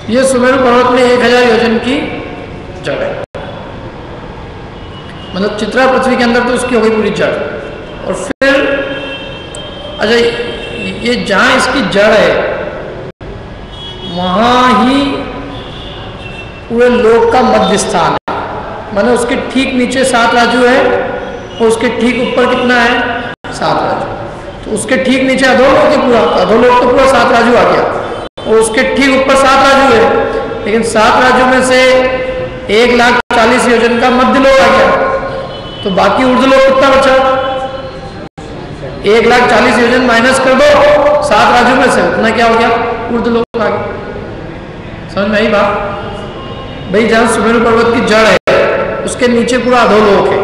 ये सुमेरु पर्वत में 1000 योजन की जड़ है, मतलब चित्रा पृथ्वी के अंदर तो उसकी हो गई पूरी जड़। और फिर अच्छा, ये जहां इसकी जड़ है वहां ही पूरे लोक का मध्य स्थान है, माने उसके ठीक नीचे 7 राजू है और उसके ठीक ऊपर कितना है 7 राजू। तो उसके ठीक नीचे अधोलोक है, पूरा अधोलोक तो पूरा 7 राजू आ गया, और उसके ठीक ऊपर 7 राजू है, लेकिन 7 राजू में से 1,40,000 योजन का मध्य लोक आ गया, तो बाकी ऊर्ध्वलोक कितना बचा? 1,40,000 योजन माइनस कर दो 7 राजू में से, उतना क्या हो गया? ऊर्ध्वलोक आ गया। समझ में आई बात? भाई जहां सुमेरु पर्वत की जड़ है उसके नीचे पूरा अधोलोक है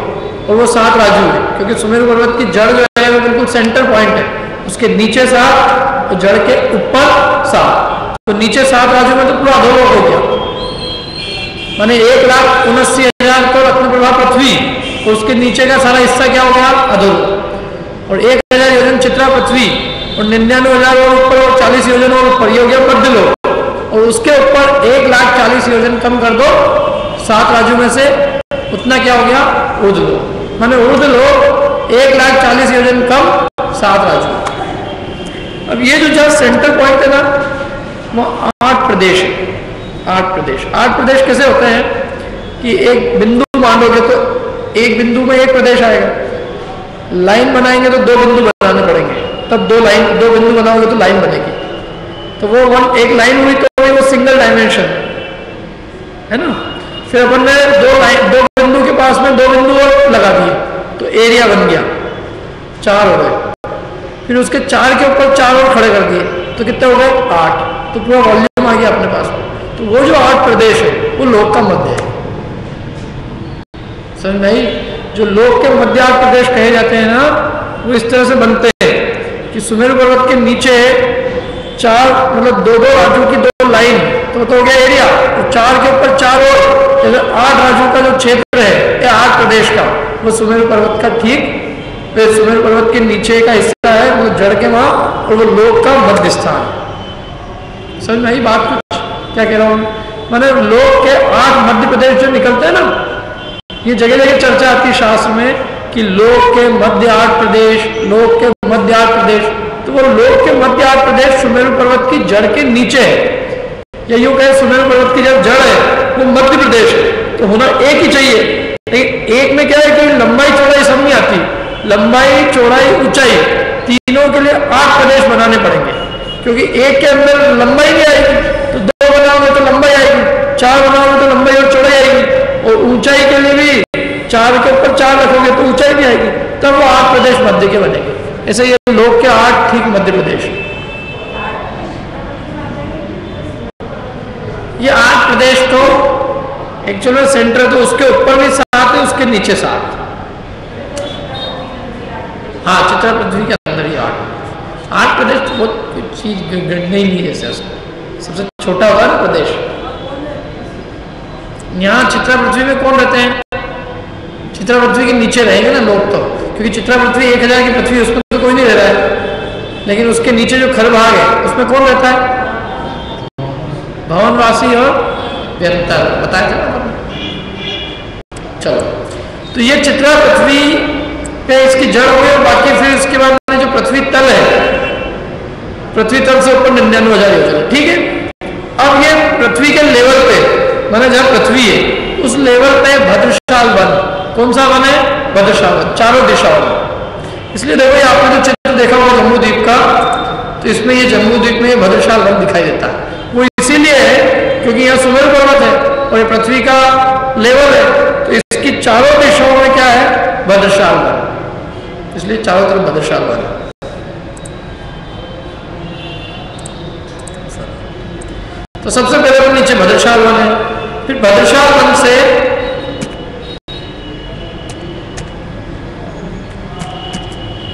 और वो 7 राजू है, क्योंकि सुमेरु पर्वत की जड़ जो है वो बिल्कुल सेंटर पॉइंट है, उसके नीचे 7 और जड़ के ऊपर 7, तो नीचे 7 राजू में तो पूरा अधोलोक हो गया, माने 1,79,000 तो रत्नप्रभा पृथ्वी और उसके नीचे का सारा हिस्सा क्या हो गया? अधोलोक। और 1,000 योजन चित्रा पृथ्वी और 99,000 और ऊपर और 40 योजन और ऊपर, ये हो गया मध्यलोक। और उसके ऊपर 1,40,000 योजन कम कर दो 7 राजू में से, उतना क्या हो गया? ऊर्ध्वलोक। माने ऊर्ध्वलोक 1,40,000 योजन कम 7 राजू। अब ये जो जहाँ सेंटर पॉइंट है ना, वो 8 प्रदेश है। 8 प्रदेश कैसे होते हैं कि एक बिंदु मानोगे तो एक बिंदु में एक प्रदेश आएगा, लाइन बनाएंगे तो 2 बिंदु बनाने पड़ेंगे, तब 2 बिंदु बनाओगे तो लाइन बनेगी, तो वो एक लाइन हुई तो वो सिंगल डायमेंशन है ना। फिर अपन ने 2 बिंदु के पास में 2 बिंदु और लगा दिए तो एरिया बन गया, 4 हो गए। फिर उसके 4 के ऊपर 4 और खड़े कर दिए तो कितने हो गए? 8, तो पूरा वॉल्यूम आ गया अपने पास में। तो वो जो 8 प्रदेश है वो लोक का मध्य है। समझ में आई? जो लोक के मध्य 8 प्रदेश कहे जाते हैं ना, वो इस तरह से बनते हैं कि सुमेरु पर्वत के नीचे 4 मतलब 2-2 राजू की 2 लाइन, तो हो गया एरिया, और 4 के ऊपर 4 और, जैसे 8 राजू का जो क्षेत्र है या 8 प्रदेश का, वो सुमेरु पर्वत का ठीक सुमेरु पर्वत के नीचे का हिस्सा है, वो जड़ के वहां, और वो लोक का मध्य स्थान। समझ में आई बात? कुछ क्या कह रहा हूं? माने लोक के 8 मध्य प्रदेश जो निकलते हैं ना, ये जगह जगह चर्चा आती है शास्त्र में कि लोक के मध्य 8 प्रदेश, लोक के मध्य 8 प्रदेश, तो वो लोक के मध्य 8 प्रदेश सुमेरु पर्वत की जड़ के नीचे है, या यूं कहे सुमेरु पर्वत की जब जड़ है वो मध्य प्रदेश है, तो होना एक ही चाहिए। लेकिन एक में क्या है कि लंबाई चौड़ाई सब नहीं आती, लंबाई चौड़ाई ऊंचाई तीनों के लिए 8 प्रदेश बनाने पड़ेंगे, क्योंकि एक के अंदर लंबाई नहीं आएगी, तो 2 बनाओगे तो लंबाई आएगी, 4 बनाओगे तो लंबाई और चौड़ाई आएगी, और ऊंचाई के लिए भी 4 के ऊपर 4 रखोगे तो ऊंचाई भी आएगी, तब वो 8 प्रदेश मध्य के बनेंगे। ऐसे ये लोक के 8 ठीक मध्य प्रदेश, ये 8 प्रदेश तो एक्चुअली सेंटर है, तो उसके ऊपर भी 7 है, उसके नीचे 7। हाँ, चित्रा पृथ्वी के अंदर ही 8 प्रदेश, तो बहुत कुछ चीज गणना ही नहीं है। सबसे छोटा होगा ना प्रदेश। यहाँ चित्रा पृथ्वी में कौन रहते हैं? चित्रा पृथ्वी के नीचे रहेंगे ना लोग, तो क्योंकि चित्रा पृथ्वी 1000 की पृथ्वी, उसमें तो कोई नहीं रह रहा है, लेकिन उसके नीचे जो खर भाग है उसमें कौन रहता है? भवनवासी और व्यंतर, बताया था ना। चलो, तो ये चित्रा पृथ्वी पे इसकी जड़ हो गई, और बाकी फिर इसके बाद में जो पृथ्वी तल है, पृथ्वी तल से ऊपर 99,000 योजन, ठीक है। अब ये पृथ्वी के लेवल पे, माने जहाँ पृथ्वी है उस लेवल पे भद्रशाल वन, कौन सा वन है? भद्रशाल वन, चारों दिशाओं में। इसलिए देखो, ये आपने जो चित्र देखा होगा जम्मू द्वीप का, तो इसमें ये जम्मू द्वीप में भद्रशाल वन दिखाई देता है। वो इसीलिए है क्योंकि यहाँ सुमेरु पर्वत है और ये पृथ्वी का लेवल है, तो इसकी चारों दिशाओं में क्या है? भद्रशाल वन, इसलिए चारों तरफ भद्रशाल वन है। तो सबसे पहले तो नीचे भद्रशाल वन है, फिर भद्रशाल वन से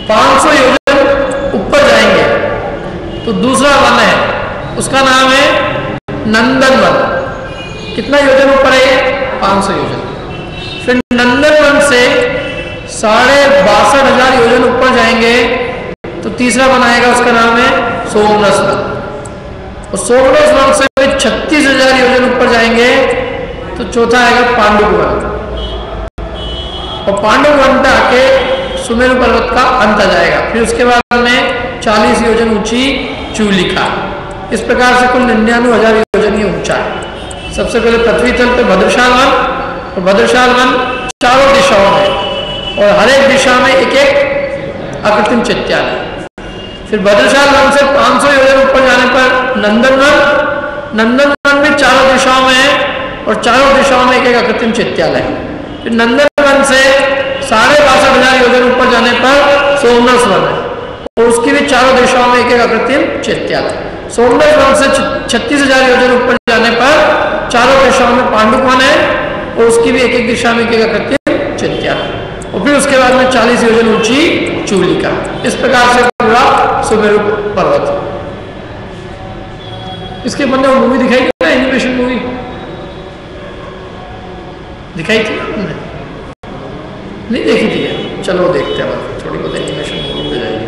500 योजन ऊपर जाएंगे तो दूसरा वन है, उसका नाम है नंदन वन। कितना योजन ऊपर है? 500 योजन। फिर नंदन वन से 62,500 योजन ऊपर जाएंगे तो तीसरा बनाएगा उसका नाम है सोमनस वन। और सोमनस वन से 36,000 योजन ऊपर जाएंगे तो चौथा आएगा पांडुप वन। और पांडुप वन पे आके सुमेरु पर्वत का अंत आ जाएगा। फिर उसके बाद में 40 योजन ऊंची चूलिका। इस प्रकार से कुल 99,000 योजन ये ऊंचा है। सबसे पहले पृथ्वी तल पे भद्रशाल वन, और भद्रशाल वन चारों दिशाओं में, और हर एक दिशा में एक एक अकृत्रिम चैत्यालय। फिर भद्रशाल वन से 500 योजन ऊपर जाने पर नंदनवन। नंदनवन भी चारों दिशाओं में है, और चारों दिशाओं में एक एक अकृत्रिम चैत्यालय। फिर नंदनवन से 62,500 योजन ऊपर जाने पर सोमनस वन है, और उसकी भी चारों दिशाओं में एक एक अकृत्रिम चैत्यालय। सोमनस वन से 36,000 योजन ऊपर जाने पर चारों दिशाओं में पांडुप वन है, और उसकी भी एक एक दिशा में एक एक अकृत्रिम चैत्यालय। और फिर उसके बाद में 40 योजन ऊंची चूलिका। इस प्रकार से पूरा सुमेरु पर्वत। इसके बंदे वो मूवी दिखाई थी ना, एनिमेशन मूवी दिखाई थी, नहीं देखी थी? चलो देखते हैं, थोड़ी बहुत एनिमेशन मूवी हो जाएगी।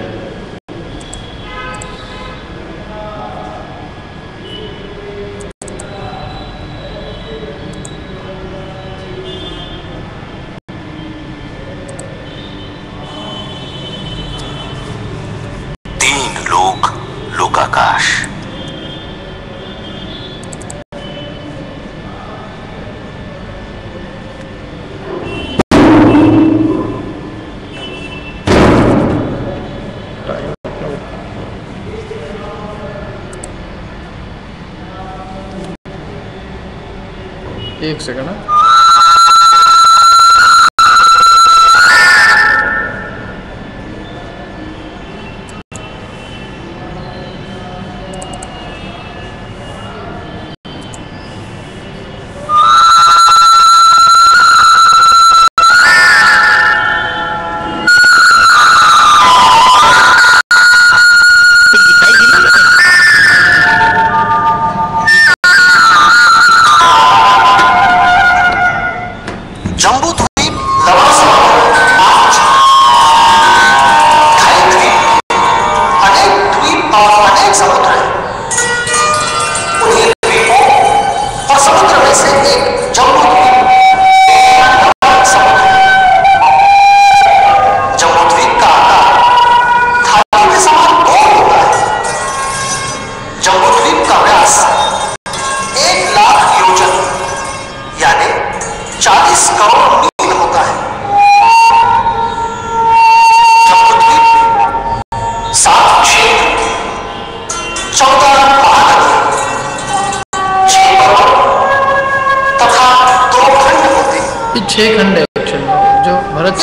लोकाकाश। एक सेकंड। छह खंड है जो भरत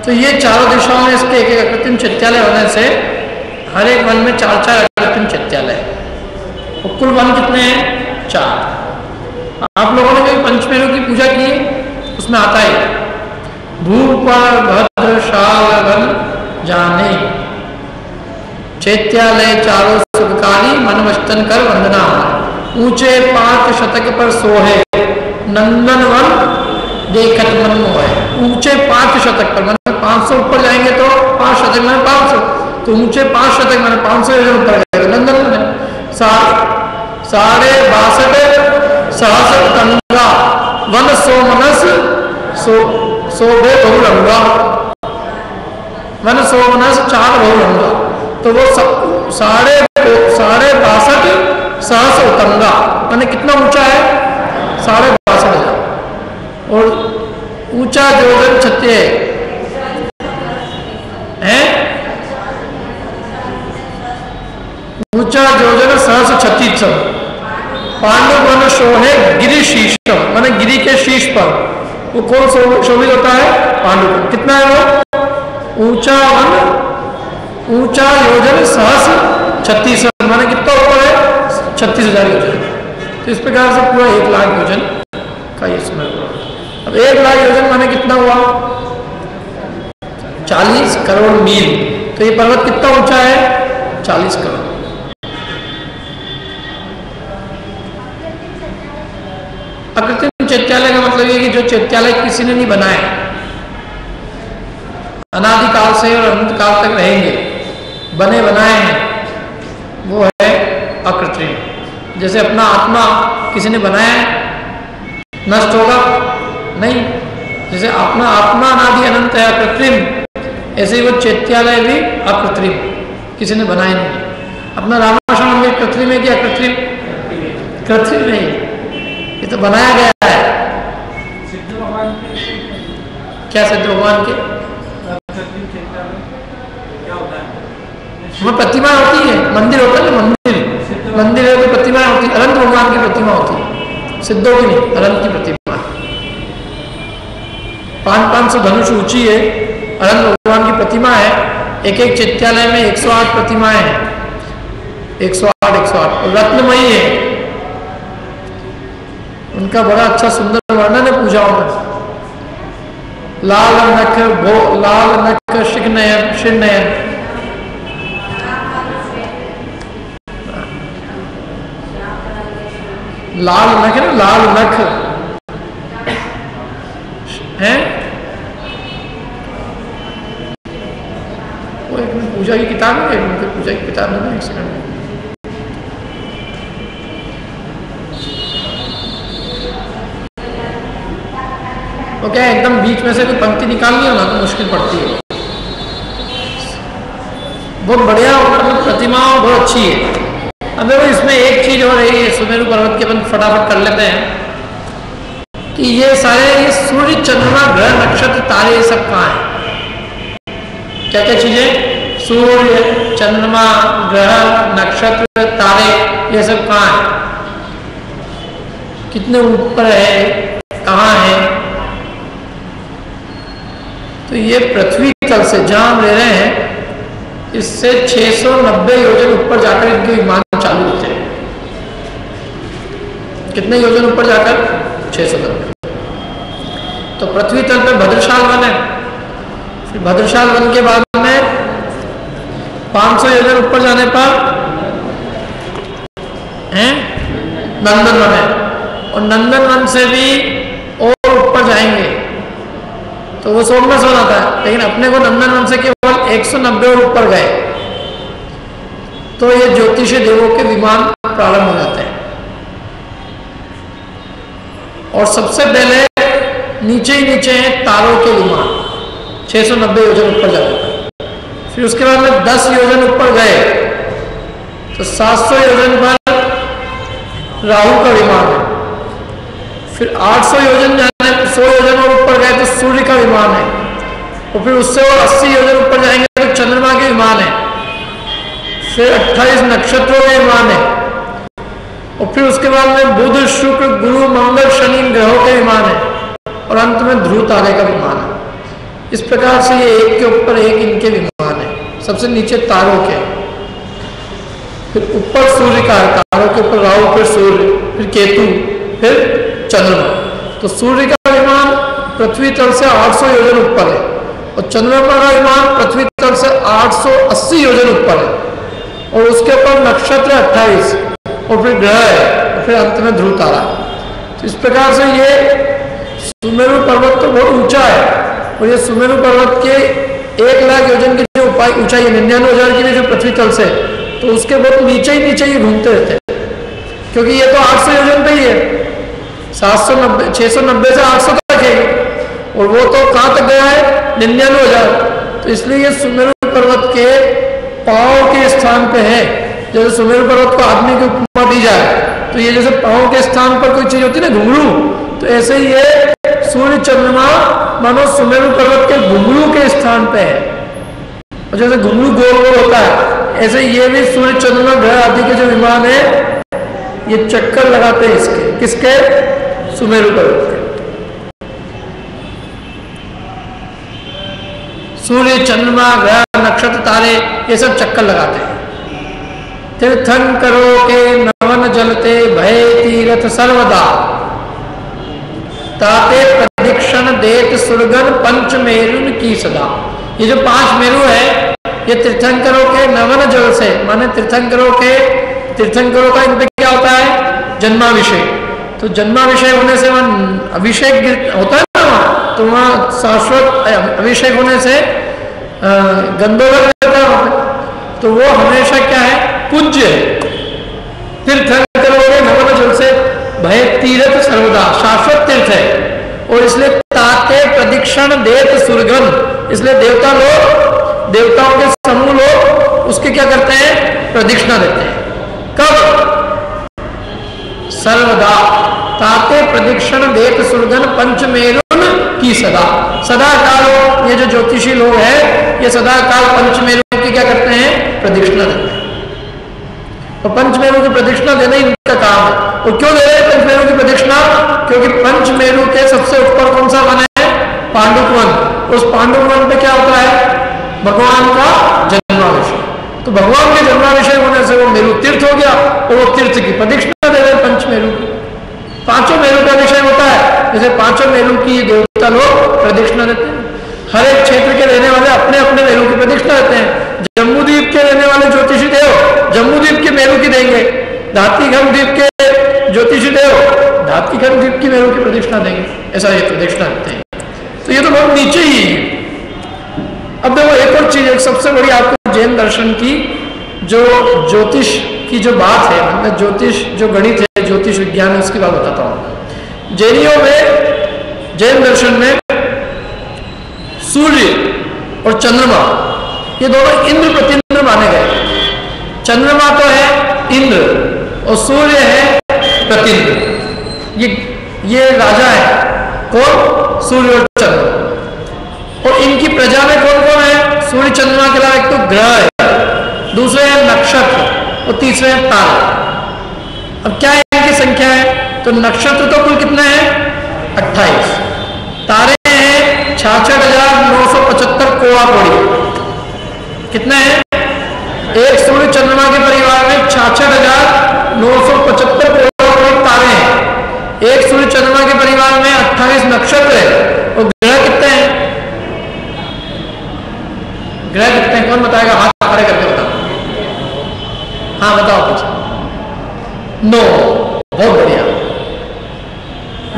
तो ये चारों दिशाओं में इसके एक एक अकृत्रिम चैत्यालय होने से हर एक वन में 4-4 अकृत्रिम चैत्यालय। और कुल वन कितने हैं? 4। आप लोगों ने कभी पंचमेरु की पूजा की है? उसमें आता है भूप भद्रशाल वन जाने चैत्यालय चारों सुखकारी मन वस्तन कर वंदना। ऊंचे 5 शतक पर सोहे नंदन वन देखत मन मोहे। ऊंचे 5 शतक पर, मतलब 500 ऊपर जाएंगे तो 5 शतक में 500, तो ऊंचे 5 शतक में 500 ऊपर जाएगा नंदन वन। 62 सहस्र तंगा वन सोमनस शोभे बहुरंगा। वन सोमनस 4 बहुरंगा, तो वो 4.5 योजन छत्तीस है, ऊंचा योजन सहस्र 36। पांडव वन शोहे गिरि शीर्षम, माने गिरी के शीर्ष पर। वो कौन शोभित होता है? पांडव। कितना है वो? ऊंचा वन, ऊंचा योजन सहस्र 36, माने कितना ऊपर है? 36,000 योजन। तो इस प्रकार से पूरा 1 लाख योजन का ये सुमेरु पर्वत। अब 1 लाख योजन माने कितना हुआ? 40 करोड़ मील। तो ये पर्वत कितना ऊंचा है? 40 करोड़। अकृत्रिम चैत्यालय का मतलब ये कि जो चैत्यालय किसी ने नहीं बनाया, अनादिकाल से और अनंत काल तक रहेंगे, बने बनाए हैं, वो है अकृत्रिम। जैसे अपना आत्मा किसी ने बनाया है, नष्ट होगा नहीं। जैसे अपना आत्मा अनादि अनंत है, अकृत्रिम, ऐसे ही वो चैत्यालय भी अकृत्रिम, किसी ने बनाया नहीं। अपना रामेश्वर मंदिर कृत्रिम है कि अकृत्रिम? कृत्रिम नहीं, ये तो बनाया गया है। क्या सिद्ध भगवान के? वह प्रतिमा होती है, मंदिर होता है ना, मंदिर, मंदिर है तो प्रतिमा होती है। अनंत भगवान की प्रतिमा होती है, सिद्धों की नहीं, अनंत की प्रतिमा। 500 धनुष ऊंची है, अनंत भगवान की प्रतिमा है। एक एक चैत्यालय में 108 प्रतिमाएं हैं, 108 और रत्नमयी है। उनका बड़ा अच्छा सुंदर वर्णन है पूजाओं में। लाल नख लाल नख शिखनयन शिरनयन, लाल नख है ना, लाल नख है। वो एक मिनट, पूजा की किताब है, एक मिनट पूजा की किताब है, एक सेकंड। तो क्या एकदम बीच में से कोई पंक्ति निकालनी हो ना तो मुश्किल पड़ती है। बहुत बढ़िया, मतलब प्रतिमा बहुत अच्छी है। अब देखो इसमें एक चीज हो रही है, सुमेरु पर्वत के अपन फटाफट कर लेते हैं कि ये सारे ये सूर्य चंद्रमा ग्रह नक्षत्र तारे ये सब कहाँ हैं? क्या क्या चीजें? सूर्य चंद्रमा ग्रह नक्षत्र तारे ये सब कहाँ हैं? कितने ऊपर है, कहाँ है? तो ये पृथ्वी तल से जहां हम रह रहे हैं, इससे 690 योजन ऊपर जाकर इनके विमान चालू होते हैं। कितने योजन ऊपर जाकर? 690। तो पृथ्वी तल पे भद्रशाल वन है, फिर भद्रशाल वन के बाद में 500 योजन ऊपर जाने पर है नंदन वन है, और नंदन वन से भी और ऊपर जाएंगे तो वो सोमनाथ वन आता है। लेकिन अपने को नंदन वन से केवल 190 और ऊपर गए तो ये ज्योतिषी देवों के विमान प्रारंभ हो जाते हैं। और सबसे पहले नीचे ही नीचे हैं तारों के विमान, 690 योजन ऊपर जाते। फिर उसके बाद में 10 योजन ऊपर गए तो 700 योजन पर राहु का विमान है। फिर 800 योजन जाने 100 योजन और ऊपर गए तो सूर्य का विमान है। और फिर उससे और 80 योजन ऊपर जाएंगे तो चंद्रमा के विमान है। फिर 28 नक्षत्रों के विमान है। और फिर उसके बाद में बुध शुक्र गुरु मंगल शनि ग्रहों के विमान है। और अंत में ध्रुव तारे का विमान है। इस प्रकार से ये एक के ऊपर एक इनके विमान है। सबसे नीचे तारों के, फिर ऊपर सूर्य का है, तारों के ऊपर राहु, फिर सूर्य, फिर केतु, फिर चंद्रमा। तो सूर्य का विमान पृथ्वी तल से 800 योजन ऊपर है और चंद्रमा का विमान पृथ्वी तल से 880 योजन ऊपर है। और उसके ऊपर नक्षत्र 28 और फिर ग्रह है और फिर अंत में ध्रुव तारा। तो इस प्रकार से ये सुमेरु पर्वत तो बहुत ऊंचा है। और ये सुमेरु पर्वत के 1 लाख योजन की जो ऊंचाई 99,000 की जो पृथ्वी तल से, तो उसके बहुत नीचे ही घूमते रहते हैं। क्योंकि ये तो 800 योजन पे ही है, 690 से 800 तक है। और वो तो कहाँ तक गया है? 99,000। तो इसलिए ये सुमेरु पर्वत के पांव के स्थान पे है। जैसे सुमेरु पर्वत को आदमी की उपमा दी जाए तो ये जैसे पांव के स्थान पर कोई चीज होती है ना, घुंघरू, तो ऐसे ही ये सूर्य चंद्रमा मानो सुमेरु पर्वत के घुंघरू के स्थान पे है, और जैसे घुंघरू गोल गोल होता है, ऐसे ये भी सूर्य चंद्रमा ग्रह आदि के जो विमान है ये चक्कर लगाते हैं इसके, किसके? सुमेरु पर्वत के। सूर्य चंद्रमा ग्रह नक्षत्र तारे ये सब चक्कर लगाते हैं। तीर्थंकरो के नवन जलते भय तीरथ सर्वदा, ताते प्रदक्षिण देत सुरगन पंच मेरुन की सदा। ये जो 5 मेरु है ये तीर्थंकरों के नवन जल से, माने तीर्थंकरों का इन पे क्या होता है? जन्माभिषेक। तो जन्माभिषेक होने से वहां अभिषेक होता है ना, तो वहां शाश्वत अभिषेक होने से गंधोदक रहता है वहां पे, तो वो हमेशा क्या है? पूज्य है। तीर्थंकरों के नवन जल से भय तीर्थ सर्वदा, शाश्वत तीर्थ है। और इसलिए ताते प्रदक्षिण देत सुरगन, इसलिए देवताओं के समूह लोग उसके क्या करते हैं? प्रदक्षिणा देते हैं। कब? सर्वदा। ताते प्रदक्षिण देत सुरगन पंच मेरुन की सदा। सदा काल ये जो ज्योतिषी लोग हैं ये सदा काल पंचमेरु की क्या करते हैं? प्रदक्षिणा देते हैं। तो पंचमेरु की प्रदक्षिणा देना ही उनका काम है। और क्यों दे रहे हैं पंचमेरु की प्रदक्षिणा? क्योंकि पंचमेरु के सबसे ऊपर कौन सा वन है? पांडुक वन। उस पांडुक वन पे क्या होता है? भगवान का जन्माभिषेक। तो भगवान के जन्माभिषेक होने से वो मेरु तीर्थ हो गया, और वो तीर्थ की प्रदक्षिणा दे रहे हैं पंचमेरु की। 5 मेरु का विषय होता है, जैसे 5 मेरु की देवता लोग प्रदक्षिणा देते हैं। हर एक क्षेत्र के रहने वाले अपने अपने मेरु की प्रदक्षिणा देते हैं। जम्बूद्वीप के रहने वाले ज्योतिषी देव जम्बूद्वीप के मेरु की देंगे, धात्रीखंड द्वीप के ज्योतिषी देव धात्रीखंड द्वीप की मेरु की प्रदक्षिणा देंगे। ऐसा ये प्रदक्षिणा देते हैं। तो ये तो बहुत नीचे ही है। अब देखो एक और चीज, एक सबसे बड़ी आपको जैन दर्शन की जो ज्योतिष की जो बात है, मतलब ज्योतिष जो गणित है, ज्योतिष विज्ञान है, उसकी बात बताता हूं। जैनियों में, जैन दर्शन में सूर्य और चंद्रमा ये दोनों इंद्र प्रतिंद्र माने गए। चंद्रमा तो है इंद्र और सूर्य है प्रतिंद्र। ये राजा है कौन? सूर्य और चंद्रमा। और इनकी प्रजा में कौन कौन है? सूर्य चंद्रमा के अलावा एक तो ग्रह है, दूसरे है नक्षत्र और तीसरे है तारे। अब क्या है इनकी संख्या है? तो नक्षत्र तो कुल कितना है? 28। तारे हैं 66,975 कोड़ा कोड़ी। कितना है? एक सूर्य चंद्रमा के परिवार में 66,975 कोड़ा कोड़ी तारे हैं। एक सूर्य चंद्रमा के परिवार में 28 नक्षत्र है। और ग्रह कितने हैं? ग्रह कितने हैं? कौन बताएगा? हाथ खड़े करके बताओ। हाँ बताओ कुछ। 9। बहुत बढ़िया।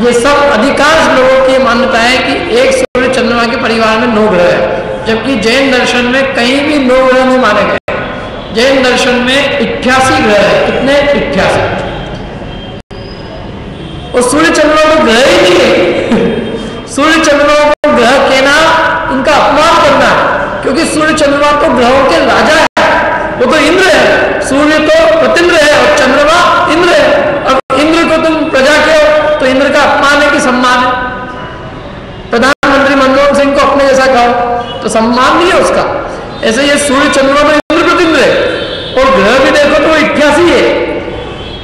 ये सब अधिकांश लोगों की मान्यता है कि एक सूर्य चंद्रमा के परिवार में 9 ग्रह है, जबकि जैन दर्शन में कहीं भी 9 ग्रह नहीं माने गए। जैन दर्शन में 88 ग्रह है। कितने? 88। और सूर्य चंद्रमा को ग्रह ही नहीं है। सूर्य चंद्रमा को ग्रह कहना उनका अपमान करना है, क्योंकि सूर्य चंद्रमा तो ग्रहों के राजा है। वो तो इंद्र है। सूर्य तो प्रतिंद्र है और चंद्रमा इंद्र है। अब इंद्र को तुम प्रजा के हो तो इंद्र का अपमान है कि सम्मान है? प्रधानमंत्री मनमोहन सिंह को अपने जैसा कहो तो सम्मान नहीं है उसका। ऐसे ये सूर्य चंद्रमा तो इंद्र प्रतिंद्र है। और ग्रह भी देखो तो 88 है।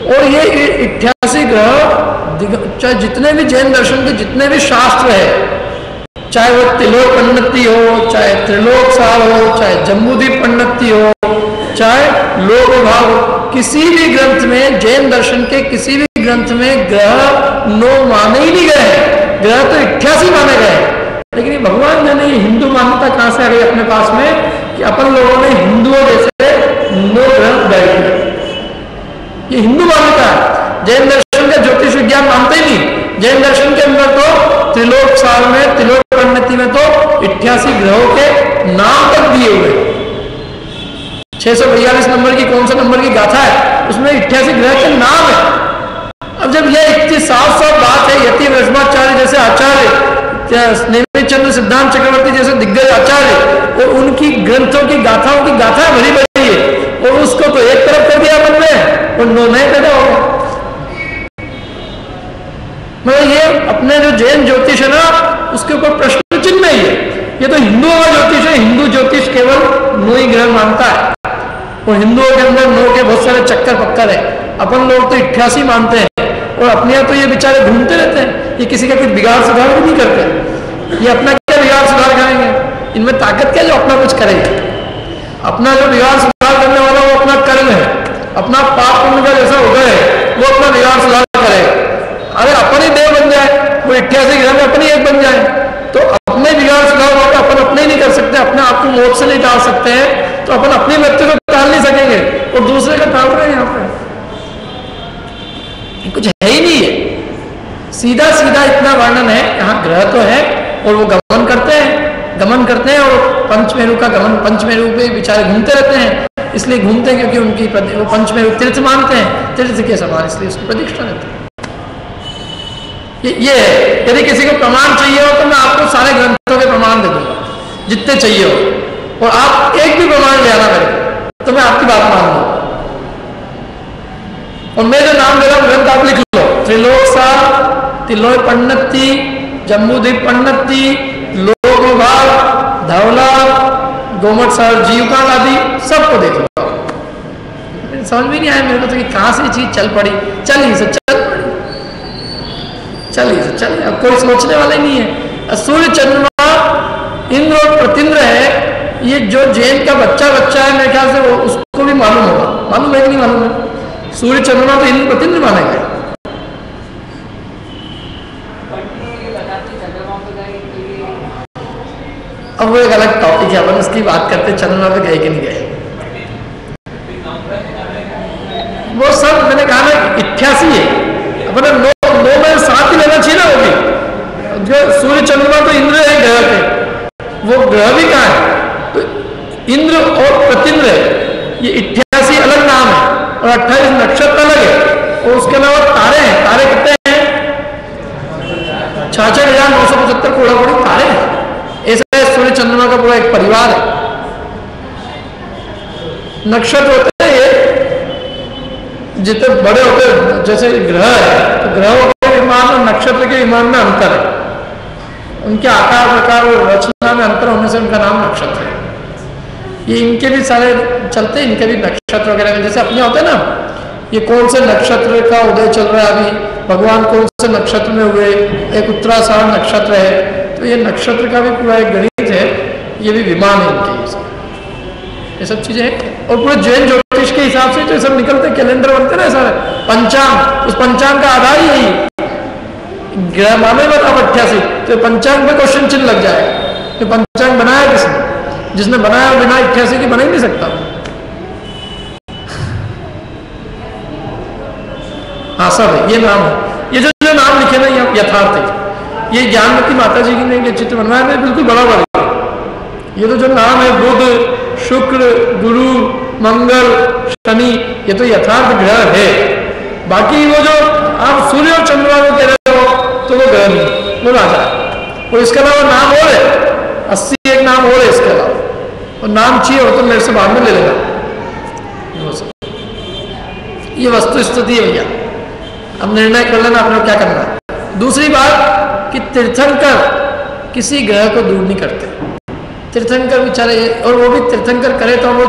और ये 88 ग्रह, चाहे जितने भी जैन दर्शन के जितने भी शास्त्र है, चाहे वो त्रिलोक पन्नति हो, चाहे त्रिलोक सार हो, चाहे जम्बूद्वीप पन्नति हो, चाहे लोक भाव हो, किसी भी ग्रंथ में, जैन दर्शन के किसी भी ग्रंथ में ग्रह 9 माने ही नहीं गए। ग्रह तो 88 माने गए। लेकिन ये भगवान जाने ये हिंदू मान्यता कहां से आ गई अपने पास में कि अपन लोगों ने हिंदुओं जैसे 9 ग्रह बैठे। ये हिंदू मान्यता है। जैन दर्शन का ज्योतिष विज्ञान मानते ही नहीं। जैन दर्शन के अंदर तो त्रिलोक सार में, त्रिलोक पन्नति में तो 88 ग्रहों के नाम तक दिए हुए। 642 नंबर की कौन सा नंबर की गाथा है, उसमें 88 ग्रह के नाम है। अब जब यह इतनी साफ बात है, यति वृषभाचार्य जैसे आचार्य, नेमी चंद्र सिद्धांत चक्रवर्ती जैसे दिग्गज आचार्य, और उनकी ग्रंथों की गाथाओं की गाथा भरी भरी है, और उसको तो एक तरफ कर दिया मन में और 9 नए पैदा हो गए। मतलब ये अपने जो जैन ज्योतिष है ना, उसके ऊपर प्रश्न चिन्ह ही है। ये तो हिंदुओं का ज्योतिष है, हिंदू ज्योतिष केवल 9 ही ग्रह मानता है, और हिंदुओं के अंदर 9 के बहुत सारे चक्कर पक्कर है। अपन लोग तो 88 मानते हैं, और अपने यहाँ तो ये बेचारे घूमते रहते हैं, ये किसी का कुछ बिगाड़ सुधार भी नहीं करते। ये अपना क्या बिगाड़ सुधार करेंगे? इनमें ताकत क्या जो अपना कुछ करेंगे? अपना जो बिगाड़ सुधार करने वाला वो अपना कर्म है, अपना पाप पुण्य का जैसा उदय है वो अपना बिगाड़ सुधार करेगा। अरे अपन ही देव बन जाए, वो 88 ग्रह में अपन ही एक बन जाए, तो अपने बिगाड़ सुधार होगा, अपन अपने ही नहीं कर सकते, अपने आप को मौत से नहीं टाल सकते हैं, तो अपन अपनी मृत्यु को टाल नहीं सकेंगे, और दूसरे का टाल रहे हैं। यहाँ पे कुछ है ही नहीं है, सीधा सीधा इतना वर्णन है। यहाँ ग्रह तो है और वो गमन करते हैं, और पंचमेरु का गमन, पंचमेरु पे बेचारे घूमते रहते हैं, इसलिए घूमते हैं क्योंकि उनकी वो पंचमेरु तीर्थ मानते हैं, तीर्थ के समान, इसलिए उसकी प्रतिष्ठा रहती है। ये है। यदि किसी को प्रमाण चाहिए हो तो मैं आपको सारे ग्रंथों के प्रमाण दे दूंगा जितने चाहिए हो, और आप एक भी प्रमाण ले आना मेरे तो मैं आपकी बात मान लूंगा। और मैं जो नाम दे रहा हूं ग्रंथ आप लिख लो, त्रिलोकसार, तिलोय पंडिती, जम्बूद्वीप पंडिती, लोक विभाग, धवला, गोमट सार, जीवकांड आदि सबको देख लो। समझ में नहीं आया मेरे को तो कि कहां से चीज चल पड़ी, चल चलिए, अब कोई सोचने वाला नहीं है। सूर्य चंद्रमा इंद्र और प्रतिंद्र है, ये जो जैन का बच्चा है मेरे ख्याल से वो उसको भी मालूम होगा, मालूम है कि नहीं मालूम है? सूर्य चंद्रमा तो इंद्र प्रतिंद्र माना गया। अब वो एक अलग टॉपिक है, अपन उसकी बात करते, चंद्रमा पे गए कि नहीं गए। वो सब मैंने कहा ना 88 है, अपने 9 में 7 ही लेना चाहिए ना। वो भी जो सूर्य चंद्रमा तो इंद्र है ग्रह पे, वो ग्रह भी कहाँ है? तो इंद्र और प्रतिंद्र है, ये 88 अलग नाम है और 28 नक्षत्र अलग है, और उसके अलावा तारे हैं। तारे कितने हैं? 66,975 कोड़ा तारे हैं। ऐसा है सूर्य चंद्रमा का पूरा एक परिवार है। नक्षत्र होते हैं ये जितने बड़े होते हैं, जैसे ग्रह है तो ग्रहों के विमान और नक्षत्र के विमान में अंतर है, उनके आकार प्रकार और रचना में अंतर होने से उनका नाम नक्षत्र है। ये इनके भी सारे चलते हैं, इनके भी नक्षत्र वगैरह जैसे अपने होते हैं ना, ये कौन से नक्षत्र का उदय चल रहा है अभी, भगवान कौन से नक्षत्र में हुए, एक उत्तराषाढ़ नक्षत्र है, तो ये नक्षत्र का भी पूरा एक गणित है, ये भी विमान है इनके, ये सब चीजें हैं। और पूरे जैन ज्योतिष के हिसाब से जो सब निकलते कैलेंडर बनते ना सारे पंचांग, उस पंचांग का आधार ही यही ग्रह माने बता 88, तो पंचांग में क्वेश्चन चिन्ह लग जाएगा। तो पंचांग बनाया किसने? जिसने बनाया बिना 88 की बना ही नहीं सकता। हाँ सब है, ये नाम है, ये जो नाम लिखे ना ये यथार्थ है। ये ज्ञानवती माता जी की ने चित्र बनवाया है, बिल्कुल बराबर है। ये तो जो नाम है बुध, शुक्र, गुरु, मंगल, शनि, ये तो यथार्थ ग्रह है। बाकी वो जो आप सूर्य और चंद्रमा को कह रहे हो तो वो ग्रह नहीं, वो राजा है। और इसके अलावा नाम और है, 80 एक नाम और है इसके अलावा, और नाम चाहिए हो तो मेरे से बाद में ले लेना। ये वस्तु स्थिति है भैया, अब निर्णय कर लेना आपने क्या करना है। दूसरी बात कि तीर्थंकर किसी ग्रह को दूर नहीं करते। तीर्थंकर बेचारे, और वो भी तीर्थंकर करे तो वो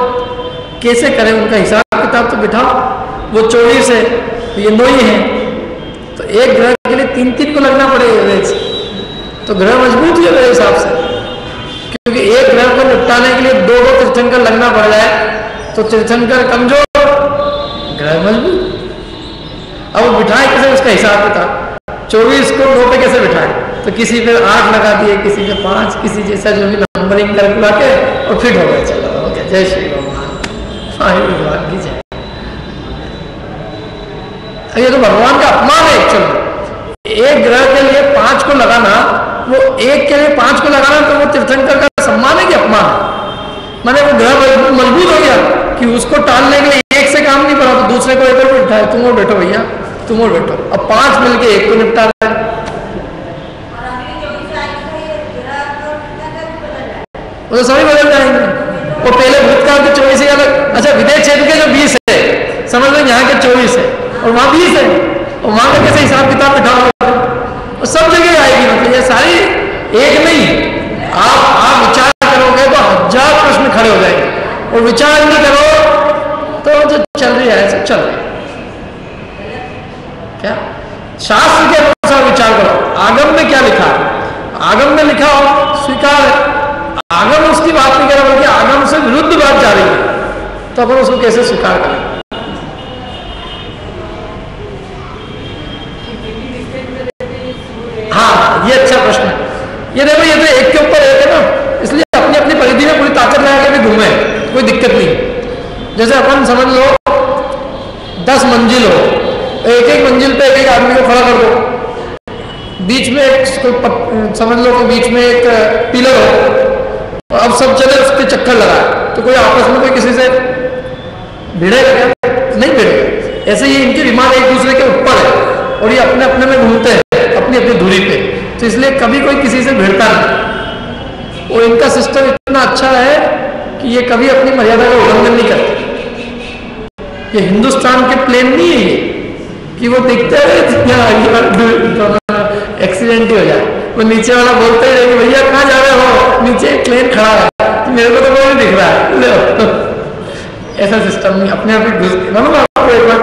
कैसे करें, उनका हिसाब किताब तो बिठाओ। वो 24 है, ये 9 ही है, तो एक ग्रह के लिए 3-3 को लगना पड़ेगा, तो ग्रह मजबूत ही है मेरे हिसाब से। क्योंकि एक ग्रह को निपटाने के लिए 2 तीर्थंकर लगना पड़ जाए तो तीर्थंकर कमजोर, ग्रह मजबूत। अब वो बिठाए कैसे, उसका हिसाब किताब 24 को 9 पे कैसे बिठाए, तो किसी पे 8 लगा दिए, किसी पे 5, किसी जैसा जो भी नंबरिंग कर बुला के और फिट हो गया, चलो हो गया। जय श्री भगवान की जय। ये तो भगवान का अपमान है। चलो एक ग्रह के लिए 5 को लगाना, वो एक के लिए 5 को लगाना, तो वो तीर्थंकर का सम्मान है कि अपमान है? माने वो ग्रह मजबूत हो गया कि उसको टालने के लिए एक से काम नहीं पड़ा, तो दूसरे को एक और बिठाए, तुम और बैठो भैया, तुम और बैठो। अब 5 मिलके एक को निपटा रहे हैं। वो तो सभी बदल जाएंगे। वो पहले भूतकाल के 24 अलग, अच्छा विदेश क्षेत्र के जो 20 है समझ लो, यहाँ के 24 है और वहाँ 20 है, और वहाँ का कैसे हिसाब किताब बिठाओ? वो सब जगह आएगी। मतलब ये सारी एक नहीं, आप विचार करोगे तो 1000 प्रश्न खड़े हो जाएंगे, और विचार नहीं करो तो जो चल रही है सब चल रही है। क्या शास्त्र के अनुसार विचार करो, आगम में क्या लिखा है, आगम में लिखा हो स्वीकार, आगम उसकी बात नहीं कर रहा बल्कि आगम से विरुद्ध बात जा रही है, तो अपन उसको कैसे स्वीकार करें? हाँ, ये अच्छा प्रश्न है। ये देखो, ये तो एक के ऊपर एक है ना, इसलिए अपनी अपनी परिधि में पूरी ताकत लगा के भी घूमे, कोई दिक्कत नहीं। जैसे अपन समझ लो 10 मंजिल हो, एक एक मंजिल पे एक एक आदमी को खड़ा कर दो, बीच में एक समझ लो कि बीच में एक पिलर हो, अब सब चले उसके चक्कर लगाए, तो कोई आपस में कोई किसी से भिड़ेगा क्या? नहीं भिड़ेगा। ऐसे ही इनके विमान एक दूसरे के ऊपर है और ये अपने अपने में घूमते हैं अपनी अपनी दूरी पे, तो इसलिए कभी कोई किसी से भिड़ता नहीं। और इनका सिस्टम इतना अच्छा है कि ये कभी अपनी मर्यादा का उल्लंघन नहीं करते। ये हिंदुस्तान के प्लेन नहीं है ये कि वो दिखते हैं एक्सीडेंट ही हो जाए, वो नीचे वाला बोलते हैं कि भैया कहाँ जा रहे हो, नीचे प्लेन खड़ा है, मेरे को तो वो नहीं दिख रहा है, ऐसा सिस्टम नहीं। अपने आप ही घुस, आपको एक बार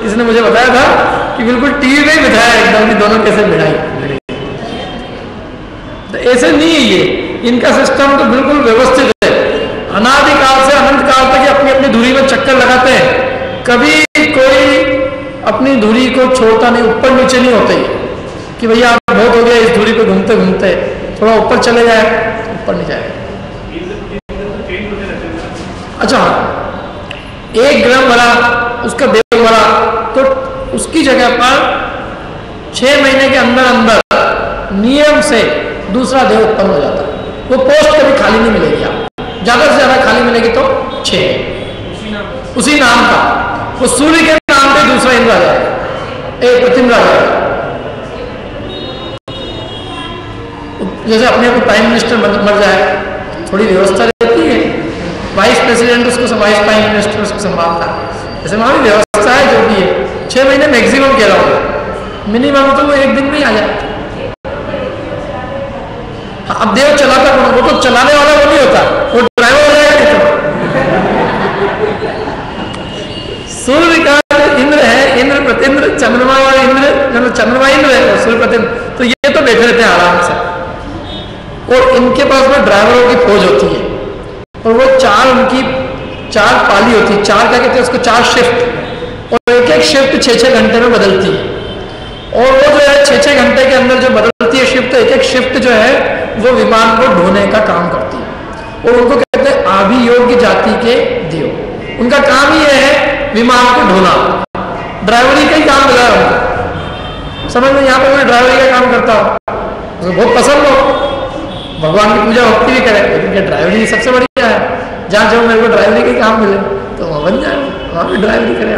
इसने मुझे बताया था कि बिल्कुल टीवी में ही बिठाया एकदम कि दोनों कैसे भिड़ाई, तो ऐसे नहीं है ये, इनका सिस्टम तो बिल्कुल व्यवस्थित है। अनादिकाल से अनंत काल तक ये अपनी अपनी दूरी में चक्कर लगाते हैं, कभी कोई अपनी दूरी को छोड़ता नहीं, ऊपर नीचे नहीं होते कि भैया आप बहुत हो गया इस दूरी पे घूमते घूमते, थोड़ा ऊपर चले जाए, ऊपर नहीं जाए। अच्छा, 1 ग्राम बड़ा उसका देव बड़ा, तो उसकी जगह पर 6 महीने के अंदर अंदर नियम से दूसरा देव उत्पन्न हो जाता है। वो पोस्ट कभी खाली नहीं मिलेगी, आप ज्यादा से ज्यादा खाली मिलेगी तो 6, उसी नाम का, वो सूर्य के नाम पे दूसरा इंद्र आ जाएगा, एक प्रतिम्र आ जाएगा। जैसे अपने को प्राइम मिनिस्टर मर जाए, थोड़ी व्यवस्था रहती है, वाइस प्रेसिडेंट उसको, वाइस प्राइम मिनिस्टर उसको संभालता है, जैसे वहां भी व्यवस्था है जो भी है। 6 महीने मैक्सिमम कह रहा हूँ, मिनिमम तो वो 1 दिन में ही आ जाए। अब देव चलाता कौन? वो तो चलाने वाला वो नहीं होता, वो ड्राइवर हो जाएगा। सूर्य का इंद्र है, इंद्र प्रतिन्द्र, चंद्रमा और इंद्र, चंद्रमा इंद्र है और सूर्य प्रतिन्द्र, तो ये तो बैठे रहते हैं आराम से, और इनके पास में ड्राइवरों की फौज होती है, और वो उनकी 4 पाली होती है, 4 क्या कहते हैं उसको, 4 शिफ्ट, और एक एक शिफ्ट 6-6 घंटे में बदलती है, और वो जो है 6-6 घंटे के अंदर जो बदलती है शिफ्ट, एक एक शिफ्ट जो है वो विमान को ढोने का काम करती है, और उनको कहते हैं आभियोग्य जाति के देव। उनका काम ही है विमान को ढोना, ड्राइवरी का ही काम मिला है उनको। समझ में, यहाँ पर मैं ड्राइवरी का काम करता हूँ, उसको बहुत पसंद हो, भगवान की पूजा भक्ति भी करे, लेकिन क्या ड्राइवरी सबसे बढ़िया है, जहाँ जब मेरे को ड्राइवरी का काम मिले तो वहाँ बन जाए, वहाँ भी ड्राइवरी करे।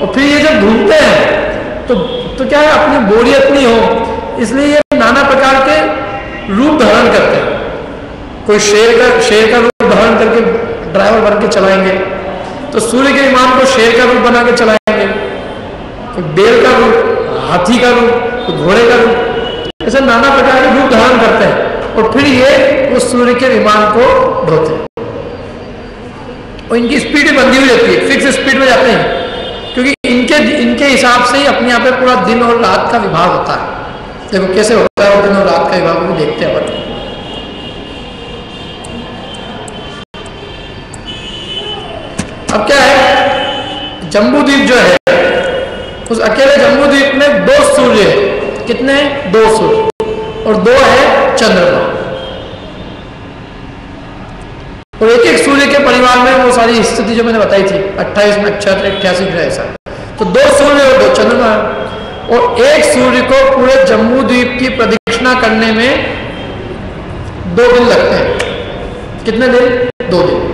और फिर ये जब घूमते हैं तो क्या है, अपनी बोरियत नहीं हो, इसलिए ये नाना प्रकार के रूप धारण करते हैं। कोई शेर का रूप धारण करके ड्राइवर बन के चलाएंगे, तो सूर्य के विमान को शेर का रूप बना के चलाएंगे, कोई बैल का रूप, हाथी का रूप, कोई घोड़े का रूप, ऐसे नाना प्रकार के रूप धारण करते हैं, और फिर ये उस सूर्य के विमान को ढोते हैं। और इनकी स्पीड बंधी हुई रहती है, फिक्स स्पीड में जाते हैं, क्योंकि इनके हिसाब से ही अपने यहाँ पे पूरा दिन और रात का विभाग होता है। देखो कैसे होता है दिन और रात का विभाग, भी देखते हैं अपन। अब क्या है, जम्बूद्वीप जो है, उस अकेले जम्बूद्वीप में 2 सूर्य है। कितने? 2 सूर्य, और 2 है चंद्रमा, और एक एक सूर्य के परिवार में वो सारी स्थिति जो मैंने बताई थी, 28 नक्षत्र, 88 ग्रह, ऐसा। तो 2 सूर्य और 2 चंद्रमा, और एक सूर्य को पूरे जम्बूद्वीप की प्रदक्षिणा करने में 2 दिन लगते हैं। कितने दिन? 2 दिन।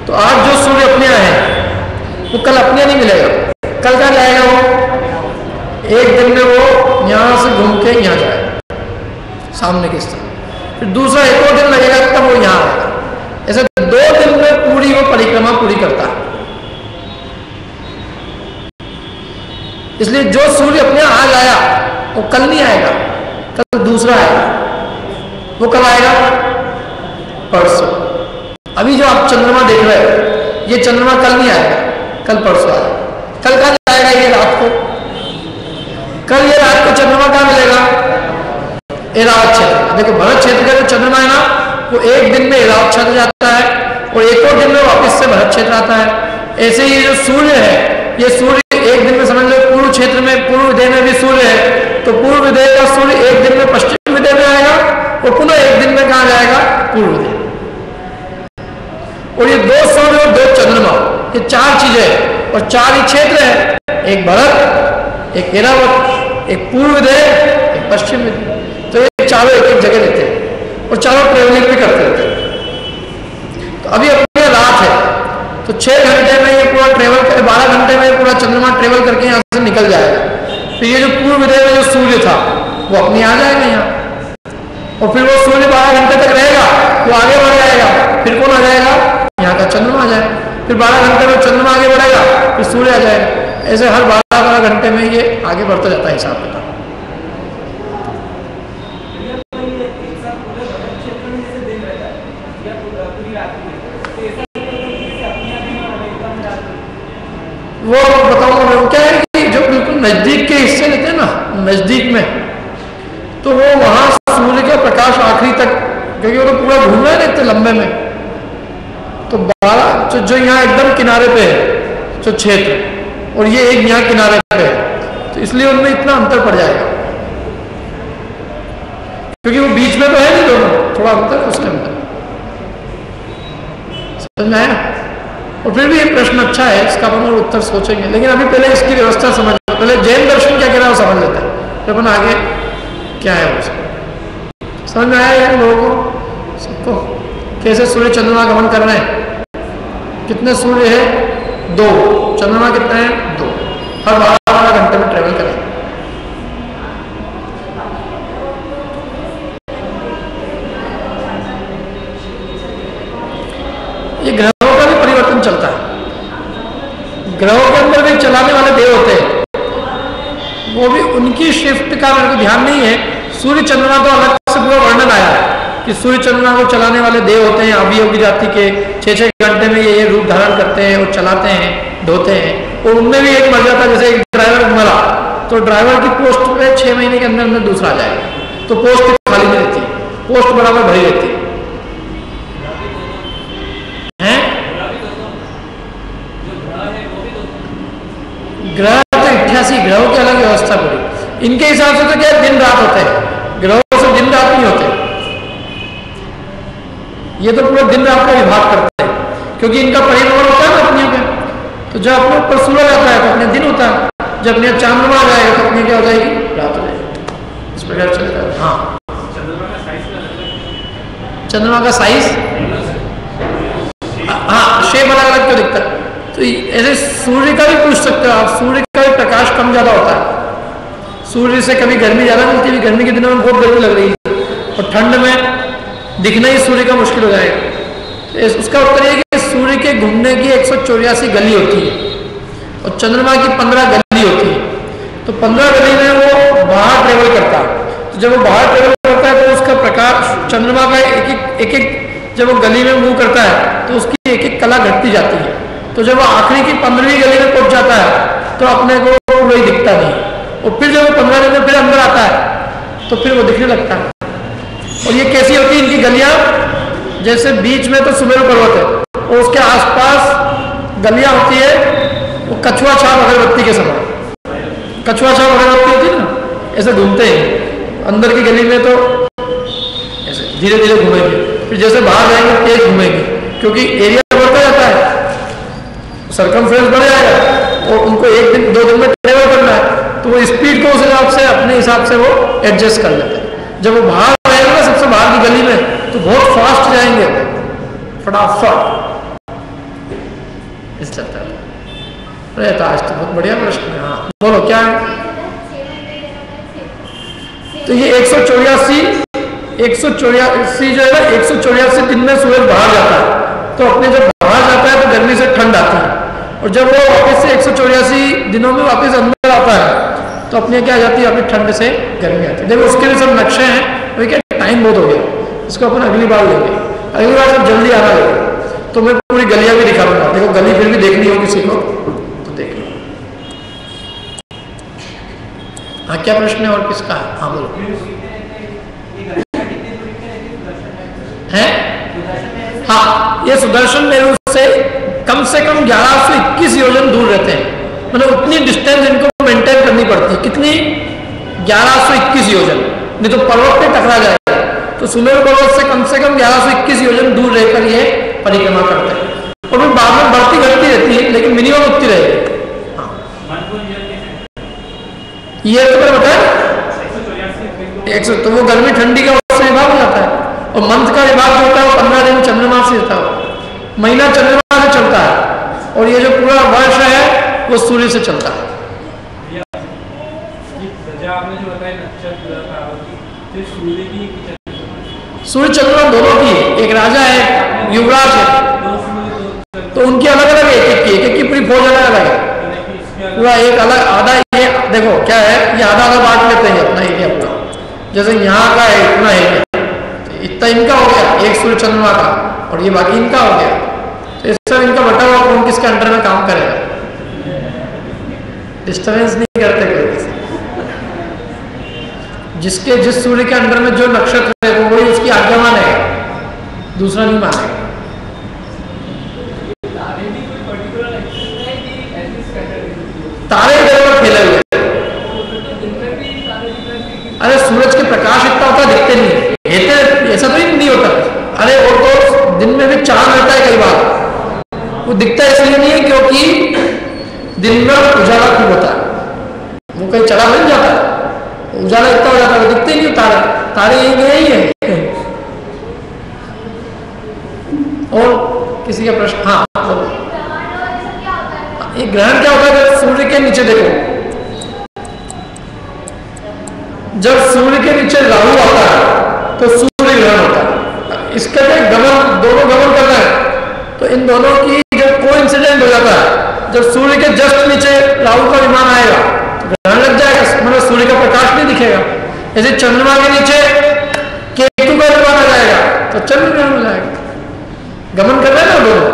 तो आज जो सूर्य अपने यहाँ है वो कल अपने नहीं मिलेगा, कल क्या जाएगा वो? 1 दिन में वो यहाँ से घूम के यहाँ जाएगा सामने की तरफ, फिर दूसरा 1 और दिन लगेगा तब वो यहाँ आएगा। ऐसे 2 दिन में पूरी वो परिक्रमा पूरी करता है। इसलिए जो सूर्य अपने आज आया वो कल नहीं आएगा, दूसरा आएगा, वो कब आएगा? परसों। अभी जो आप चंद्रमा देख रहे हो, ये चंद्रमा कल नहीं आएगा, कल परसों आएगा। कल कहाँ जाएगा? ये रात को। कल ये रात को चंद्रमा कहाँ मिलेगा? एरावत क्षेत्र। देखो भरत क्षेत्र का जो चंद्रमा है ना, वो एक दिन में एरावत क्षेत्र जाता है और एक और दिन में वापस से भरत क्षेत्र आता है। ऐसे ही जो सूर्य है, ये सूर्य एक दिन में समझ लो पूर्व क्षेत्र में, पूर्व विदेह में भी सूर्य है, तो पूर्व विदेह का सूर्य एक दिन में पश्चिम विदेह में आएगा और पुनः एक दिन में कहाँ जाएगा? पूर्व विदेह। और ये दो सूर्य और दो चंद्रमा, ये चार चीजें और चार ही क्षेत्र है, एक भरत, एक एरावत, एक पूर्व विदेह, एक पश्चिम विदेह। तो ये चारों एक एक जगह रहते हैं और चारों ट्रेवलिंग भी करते रहते हैं। तो अभी अपने रात है, तो 6 घंटे में ये पूरा ट्रेवल कर, 12 घंटे में पूरा चंद्रमा ट्रेवल करके यहाँ से निकल जाएगा। फिर ये जो पूर्व विदेह में जो सूर्य था वो अपनी आ जाएगा यहाँ, और फिर वो सूर्य 12 घंटे तक रहेगा, वो आगे बढ़ जाएगा, फिर कौन आ जाएगा? यहाँ का चंद्रमा आ जाएगा। फिर 12 घंटे में चंद्रमा आगे बढ़ेगा, फिर सूर्य आ जाएगा। ऐसे हर 12-12 घंटे में ये आगे बढ़ता जाता है हिसाब किताब। वो बताऊंगा मैं। क्या है कि जो बिल्कुल नजदीक के हिस्से रहते हैं ना, नजदीक में, तो वो वहां सूर्य का प्रकाश आखिरी तक, क्योंकि वो तो पूरा घूम रहा है ना इतने लंबे में, तो 12 जो यहाँ एकदम किनारे पे है जो क्षेत्र, और ये एक यहाँ किनारे पे है, तो इसलिए उनमें इतना अंतर पड़ जाएगा, क्योंकि वो बीच में तो है नहीं दोनों, थोड़ा अंतर उसके अंदर। समझ में आया? और फिर भी ये प्रश्न अच्छा है, इसका अपन और उत्तर सोचेंगे, लेकिन अभी पहले इसकी व्यवस्था समझ, पहले जैन दर्शन क्या कह रहा है वो समझ लेते हैं, फिर अपन आगे क्या है वो समझ में आया है लोगों को सबको? कैसे सूर्य चंद्रमा गमन कर रहे हैं? कितने सूर्य है? 2। चंद्रमा कितने हैं? 2। हर 12 घंटे में ट्रेवल करें। ये ग्रहों का भी परिवर्तन चलता है, ग्रहों के अंदर भी चलाने वाले देव होते हैं, वो भी उनकी शिफ्ट का मेरे को ध्यान नहीं है। सूर्य चंद्रमा तो अलग से पूरा वर्णन आया है कि सूर्य चंद्रमा को चलाने वाले देव होते हैं, अभियोगी जाति के, 6-6 घंटे में ये रूप धारण करते हैं और चलाते हैं, ढोते हैं। और उनमें भी एक मर जाता है, जैसे एक ड्राइवर मरा तो ड्राइवर की पोस्ट पे 6 महीने के अंदर अंदर दूसरा आ जाएगा, तो पोस्ट खाली नहीं रहती, पोस्ट बराबर भरी रहती है। ग्रह तो 88 ग्रहों की अलग व्यवस्था पड़ी। इनके हिसाब से तो क्या दिन रात होते हैं, ग्रहों से दिन रात नहीं होते, ये तो पूरा दिन रात का विभाग करते हैं, क्योंकि इनका परिभ्रमण होता है ना अपने पे। तो जब अपने ऊपर सूरज आता है तो अपने दिन होता है, जब अपने चांद्रमा आ जाएगा तो अपनी क्या हो जाएगी? रात हो जाएगी। इस प्रकार चलता है। हाँ, चंद्रमा का साइज, हाँ शेप अलग अलग क्यों दिखता है? तो ऐसे सूर्य का भी पूछ सकते हो आप, सूर्य का भी प्रकाश कम ज्यादा होता है, सूर्य से कभी गर्मी ज्यादा मिलती है, गर्मी के दिनों में बहुत गर्मी लग रही है, और ठंड में दिखना ही सूर्य का मुश्किल हो जाएगा। तो उसका उत्तर ये कि सूर्य के घूमने की 184 गली होती है और चंद्रमा की 15 गली होती है। तो 15 गली में वो बाहर ट्रेवल करता है, तो जब वो बाहर ट्रेवल करता है तो उसका प्रकाश चंद्रमा का एक एक जब वो गली में मूव करता है तो उसकी एक एक कला घटती जाती है। तो जब वो आखिरी की 15वीं गली में पहुंच जाता है तो अपने को पूरा ही दिखता नहीं, और फिर जब वो 15 गली में फिर अंदर आता है तो फिर वो दिखने लगता है। और ये कैसी होती है इनकी गलियां? जैसे बीच में तो सुमेरु पर्वत है और उसके आसपास गलियां होती है, वो कछुआ छाप अगरबत्ती के समान, कछुआ छाप अगरबत्ती होती है ना, ऐसे घूमते हैं अंदर की गली में, तो ऐसे धीरे धीरे घूमेंगे, फिर जैसे बाहर जाएंगे तेज घूमेंगे, क्योंकि एरिया बढ़ता जाता है, सरकमफ्रेंस बढ़ जाएगा और उनको 1 दिन 2 दिन में ट्रेवल करना है, तो वो स्पीड को उस हिसाब से अपने हिसाब से वो एडजस्ट कर लेते हैं। जब वो बाहर जाएंगे ना सबसे बाहर की गली में तो बहुत फास्ट जाएंगे, फटाफट इस चलता है। अरे आज तो बहुत बढ़िया प्रश्न है। हाँ बोलो क्या है? तो ये 184 जो है ना, 184 दिन में सूरज बाहर जाता है, तो अपने जब बाहर जाता है तो गर्मी से ठंड आती है, और जब वो वापस से 184 दिनों में वापस अंदर आता है तो अपने क्या आ जाती है, अपनी ठंड से गर्मी आती है। देखो उसके लिए सब नक्शे हैं, वही क्या टाइम बहुत हो गया, इसको अपन अगली बार लेंगे, अगली बार सब जल्दी आना लगेगा। तो मैं पूरी गलियां भी दिखाऊंगा, देखो गली फिर भी देखनी हो किसी को तो देख लो। हाँ क्या प्रश्न है और किसका है? हाँ बोलो। है हाँ, ये सुदर्शन मेरु से कम 1121 योजन दूर रहते हैं, मतलब उतनी डिस्टेंस इनको मेंटेन करनी पड़ती है। कितनी? 1121 योजन, नहीं तो पर्वत पे टकरा जाएगा। तो सुमेरु पर्वत से कम 1121 योजन दूर रहकर ये परिक्रमा करते हैं, और फिर बाद में बढ़ती घटती रहती है, लेकिन मिनिमम उतनी रहेगी। ये तो मैं बताया 100, तो वो गर्मी ठंडी का उससे विभाग हो जाता है। और मंथ का विभाग जो होता है वो 15 दिन चंद्रमा से होता है, महीना चंद्रमा से चलता है, और ये जो पूरा वर्ष है वो सूर्य से चलता है। सूर्य चंद्रमा दोनों की है, एक राजा है, युवराज है, तो उनकी अलग अलग एक की पूरी फौज अलग अलग है, पूरा एक अलग आधा। ये देखो क्या है, ये आधा आधा बांट लेते हैं अपना एरिया पूरा, जैसे यहाँ का है इतना एरिया, तो इतना इनका हो गया एक सूर्य चंद्रमा का, और ये बाकी इनका हो गया। तो इस तरह इनका बटा हुआ कौन किसके अंडर में काम करेगा, डिस्टर्बेंस नहीं करते कोई किसी, जिसके जिस सूर्य के अंडर में जो नक्षत्र है वो वही उसकी आज्ञा मानेगा, दूसरा नहीं मानेगा। तारे इधर उधर फैले हुए, अरे सूरज के प्रकाश इतना होता दिखते नहीं है, ऐसा तो नहीं होता। अरे वो तो दिन में भी चांद रहता है, कई बार वो दिखता इसलिए नहीं है क्योंकि दिन में उजाला खूब होता है, वो कहीं चला मिल जाता है, उजाला इतना हो जाता है, दिखते नहीं तारे, तारे यही है। और किसी का प्रश्न? हाँ ये ग्रहण क्या होता है? सूर्य के नीचे देखो, जब सूर्य के नीचे राहु आता है तो सूर्य ग्रहण होता है। इसके लिए गमन, दोनों गमन कर रहे हैं, तो इन दोनों की जो कोइंसिडेंट हो जाता है, जब सूर्य के जस्ट नीचे राहु का विमान आएगा तो ग्रहण लग जाएगा, मतलब सूर्य का प्रकाश नहीं दिखेगा। जैसे चंद्रमा के नीचे केतु का विमान आ जाएगा तो चंद्र ग्रहण हो जाएगा। गमन कर रहे हैं ना दोनों,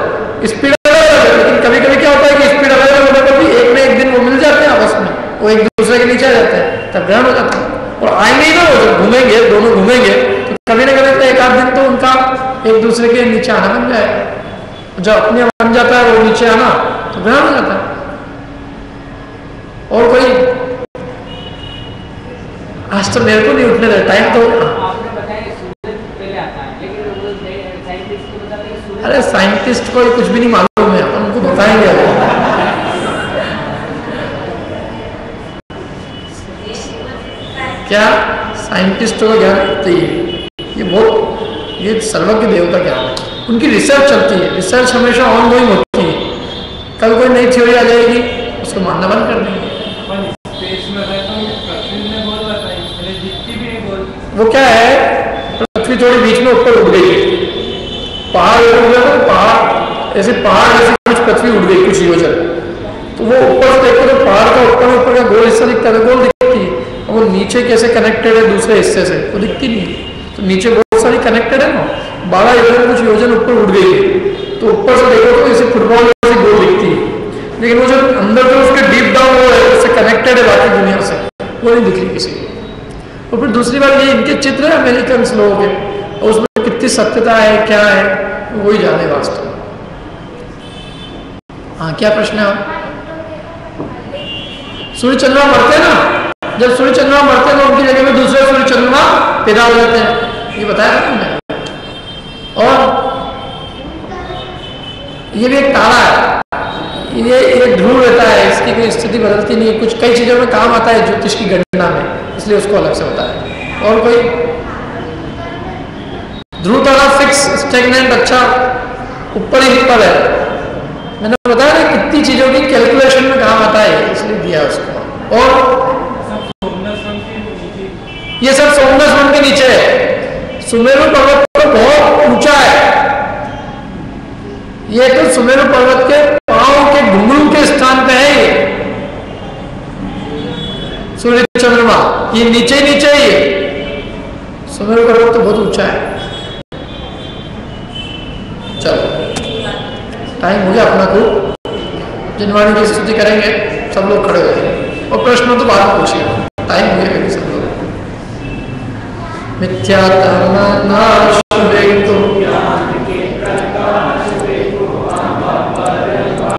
स्पीड अलग है, लेकिन कभी कभी क्या होता है कि स्पीड अलग होने पर भी एक न एक दिन वो मिल जाते हैं आपस में, वो एक दूसरे के नीचे आ जाते हैं, तब ग्रहण हो जाता है। और आएंगे ही ना वो जब घूमेंगे, दोनों घूमेंगे, तो कभी ना कभी तो एक आध दिन तो उनका एक दूसरे के नीचे आना बन जाएगा। जब अपने बन जाता है वो नीचे आना तो ग्रहण हो जाता है। और कोई? आज तो मेरे को नहीं उठने देता टाइम तो। अरे साइंटिस्ट को कुछ भी नहीं मालूम है, उनको बताएंगे। क्या साइंटिस्टों का ज्ञान इतना ही है, ये बहुत, ये सर्वज्ञ देव का ज्ञान है। उनकी रिसर्च चलती है, रिसर्च हमेशा ऑनगोइंग होती है। कल कोई नई थ्योरी आ जाएगी, उसको मानना बंद कर देंगे। वो क्या है, पृथ्वी थोड़ी बीच में ऊपर उठ गई, पहाड़ उड़ गया, तो पहाड़ ऐसे पहाड़ जैसे कुछ पृथ्वी उड़ गई कुछ योजन, तो वो ऊपर से देखो तो पहाड़ का ऊपर का गोल हिस्सा दिखता है, गोल दिखती है, वो नीचे कैसे कनेक्टेड है दूसरे हिस्से से वो दिखती नहीं है। तो नीचे बहुत सारी कनेक्टेड है ना, 12 योजन कुछ योजन ऊपर उड़ गई है, तो ऊपर से देखो तो इसे फुटबॉल जैसी गोल दिखती है, लेकिन वो जो अंदर जो उसके डीप डाउन वो है, उससे कनेक्टेड है बाकी दुनिया से, वो नहीं दिख रही किसी को। और फिर दूसरी बात ये, इनके चित्र है अमेरिकन लोगों के, और उसमें कितनी सत्यता है क्या है वही जाने वास्तव। हाँ क्या प्रश्न है? सूर्य चंद्रमा मरते हैं ना, जब सूर्य चंद्रमा मरते हैं तो उनकी जगह में दूसरे सूर्य चंद्रमा पैदा हो जाते हैं, ये बताया था तुमने। और ये भी एक तारा है, ये एक ध्रुव रहता है, इसकी कोई स्थिति बदलती नहीं है, कुछ कई चीजों में काम आता है ज्योतिष की गणना में, इसलिए उसको अलग से बताया। और कोई? ध्रुव तारा फिक्स स्टेगनेंट, अच्छा ऊपर ही ऊपर है, मैंने बताया ना कितनी चीजों की कैलकुलेशन में काम आता है, इसलिए दिया उसको। और ये सब सोमनाथ वन के नीचे है, सुमेरु पर्वत तो बहुत ऊंचा है, ये तो सुमेरु पर्वत के पांव के घुंघरू के स्थान पे है। ये ये नीचे नीचे ही है, सुमेरु पर्वत तो बहुत ऊंचा है। चलो टाइम हो गया अपना को, जिनवाणी की स्तुति करेंगे सब लोग खड़े हो जाएंगे और प्रश्न तो बाद में पूछिए, टाइम हो गया सब लोग। मिथ्यात्म नाश